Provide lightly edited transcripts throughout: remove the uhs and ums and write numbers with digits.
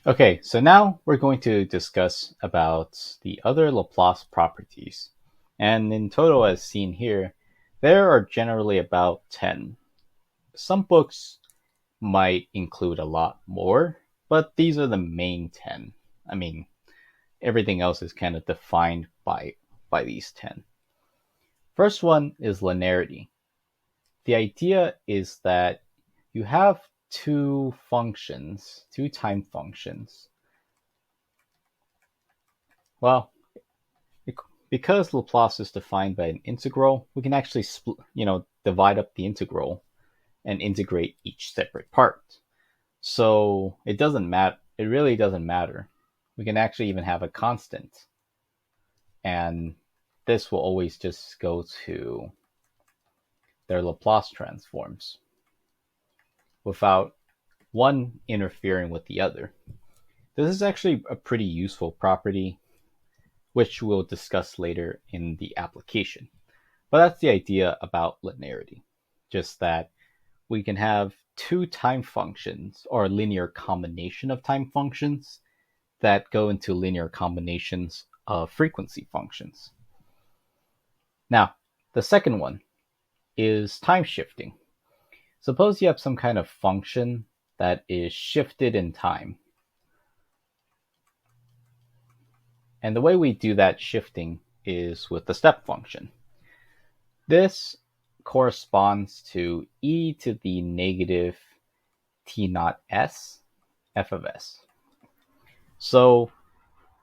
Okay, so now we're going to discuss about the other Laplace properties. And in total, as seen here, there are generally about 10. Some books might include a lot more, but these are the main 10. I mean, everything else is kind of defined by these 10. First one is linearity. The idea is that you have two time functions. Well, because Laplace is defined by an integral, we can actually divide up the integral and integrate each separate part. So it doesn't matter. It really doesn't matter. We can actually even have a constant, and this will always just go to their Laplace transforms without one interfering with the other. This is actually a pretty useful property, which we'll discuss later in the application. But that's the idea about linearity, just that we can have two time functions or a linear combination of time functions that go into linear combinations of frequency functions. Now, the second one is time shifting. Suppose you have some kind of function that is shifted in time. And the way we do that shifting is with the step function. This corresponds to e to the negative t naught s f of s. So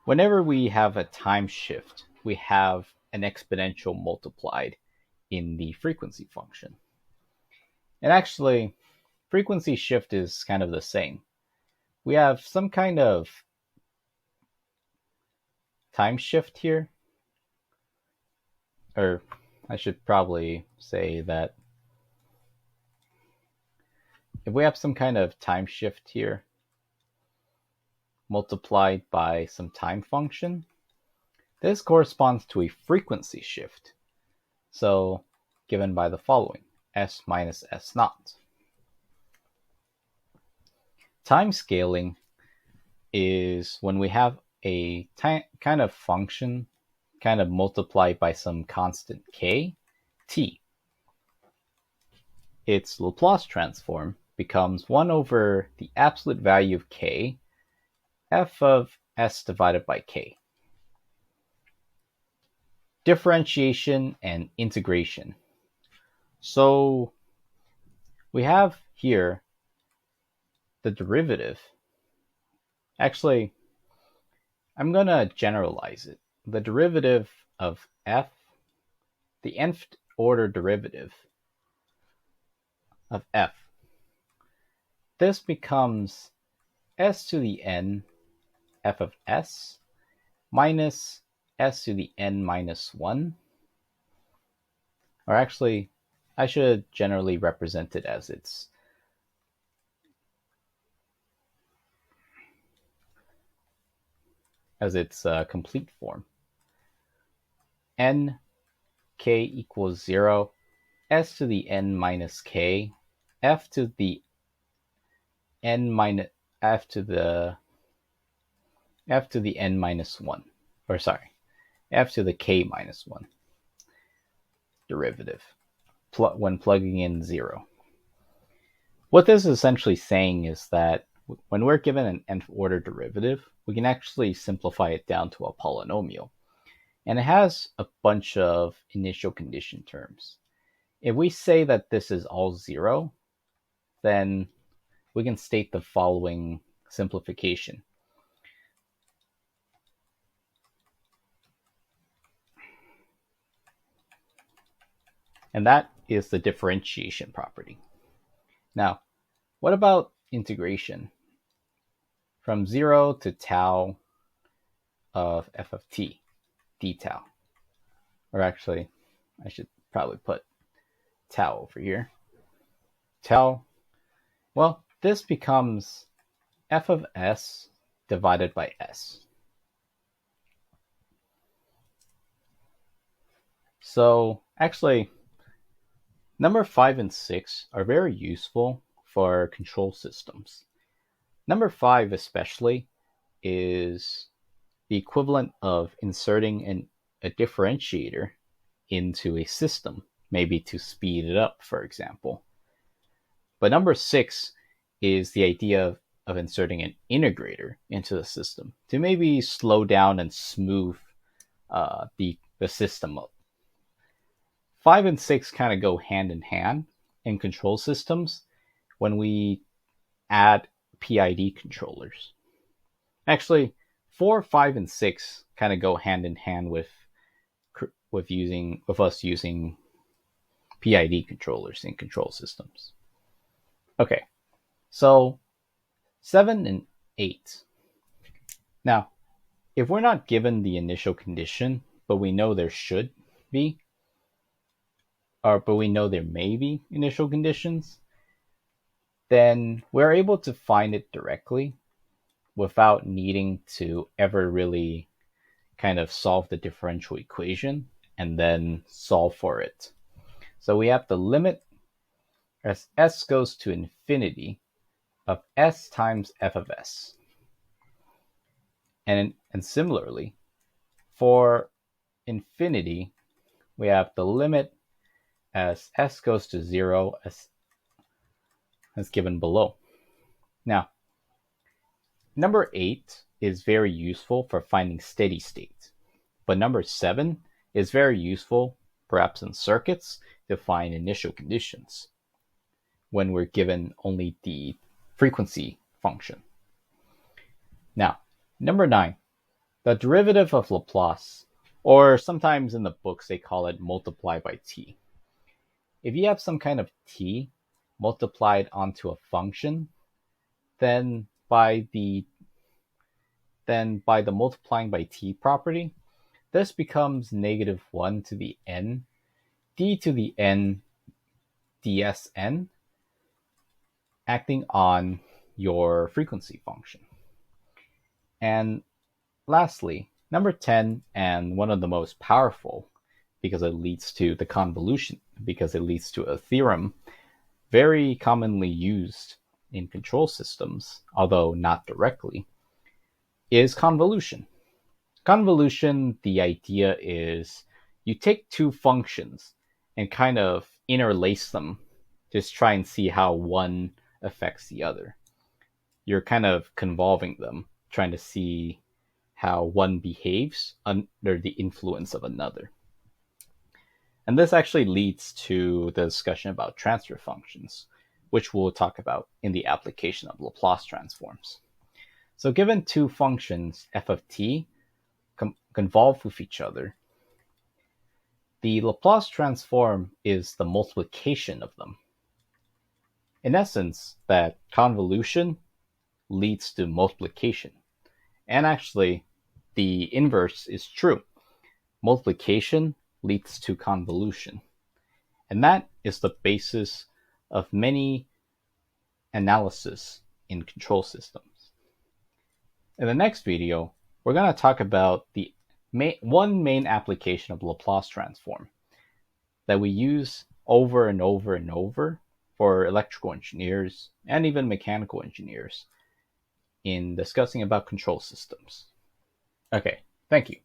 whenever we have a time shift, we have an exponential multiplied in the frequency function. And actually, frequency shift is kind of the same. We have some kind of time shift here, or I should probably say that if we have some kind of time shift here multiplied by some time function, this corresponds to a frequency shift. So given by the following, s minus s naught. Time scaling is when we have a kind of function kind of multiplied by some constant k, t. Its Laplace transform becomes 1 over the absolute value of k, f of s divided by k. Differentiation and integration. So we have here the derivative. Actually, I'm going to generalize it. The derivative of f, the nth order derivative of f, this becomes s to the n f of s minus s to the n minus 1. Or actually, I should generally represent it as its complete form. N k equals 0, s to the n minus k, f to the n minus f to the n minus 1, or sorry, f to the k minus 1 derivative when plugging in 0. What this is essentially saying is that when we're given an nth order derivative, we can actually simplify it down to a polynomial. And it has a bunch of initial condition terms. If we say that this is all 0, then we can state the following simplification. And that is the differentiation property. Now, what about integration? From 0 to tau of f of t, d tau. Or actually, I should probably put tau over here. Tau, well, this becomes f of s divided by s. So actually, number 5 and 6 are very useful for control systems. Number 5 especially is the equivalent of inserting a differentiator into a system, maybe to speed it up, for example. But number 6 is the idea of inserting an integrator into the system to maybe slow down and smooth the system up. 5 and 6 kind of go hand in hand in control systems when we add PID controllers. Actually, 4, 5, and 6 kind of go hand in hand with us using PID controllers in control systems. Okay, so 7 and 8. Now, if we're not given the initial condition, but we know there should be, but we know there may be initial conditions, then we're able to find it directly without needing to ever really kind of solve the differential equation and then solve for it. So we have the limit as s goes to infinity of s times f of s. And similarly, for infinity, we have the limit as s goes to 0 as given below. Now, number 8 is very useful for finding steady state, but number 7 is very useful, perhaps in circuits, to find initial conditions when we're given only the frequency function. Now, number 9, the derivative of Laplace, or sometimes in the books they call it multiply by t. If you have some kind of t multiplied onto a function, then by the multiplying by t property, this becomes negative 1 to the n d to the n dsn, acting on your frequency function. And lastly, number 10, and one of the most powerful because it leads to the convolution, because it leads to a theorem very commonly used in control systems, although not directly, is convolution. Convolution, the idea is you take two functions and kind of interlace them, just try and see how one affects the other. You're kind of convolving them, trying to see how one behaves under the influence of another. And this actually leads to the discussion about transfer functions, which we'll talk about in the application of Laplace transforms. So given two functions, f of t, convolve with each other, the Laplace transform is the multiplication of them. In essence, that convolution leads to multiplication. And actually, the inverse is true. Multiplication leads to convolution. And that is the basis of many analysis in control systems. In the next video, we're going to talk about the one main application of Laplace transform that we use over and over and over for electrical engineers and even mechanical engineers in discussing about control systems. Okay, thank you.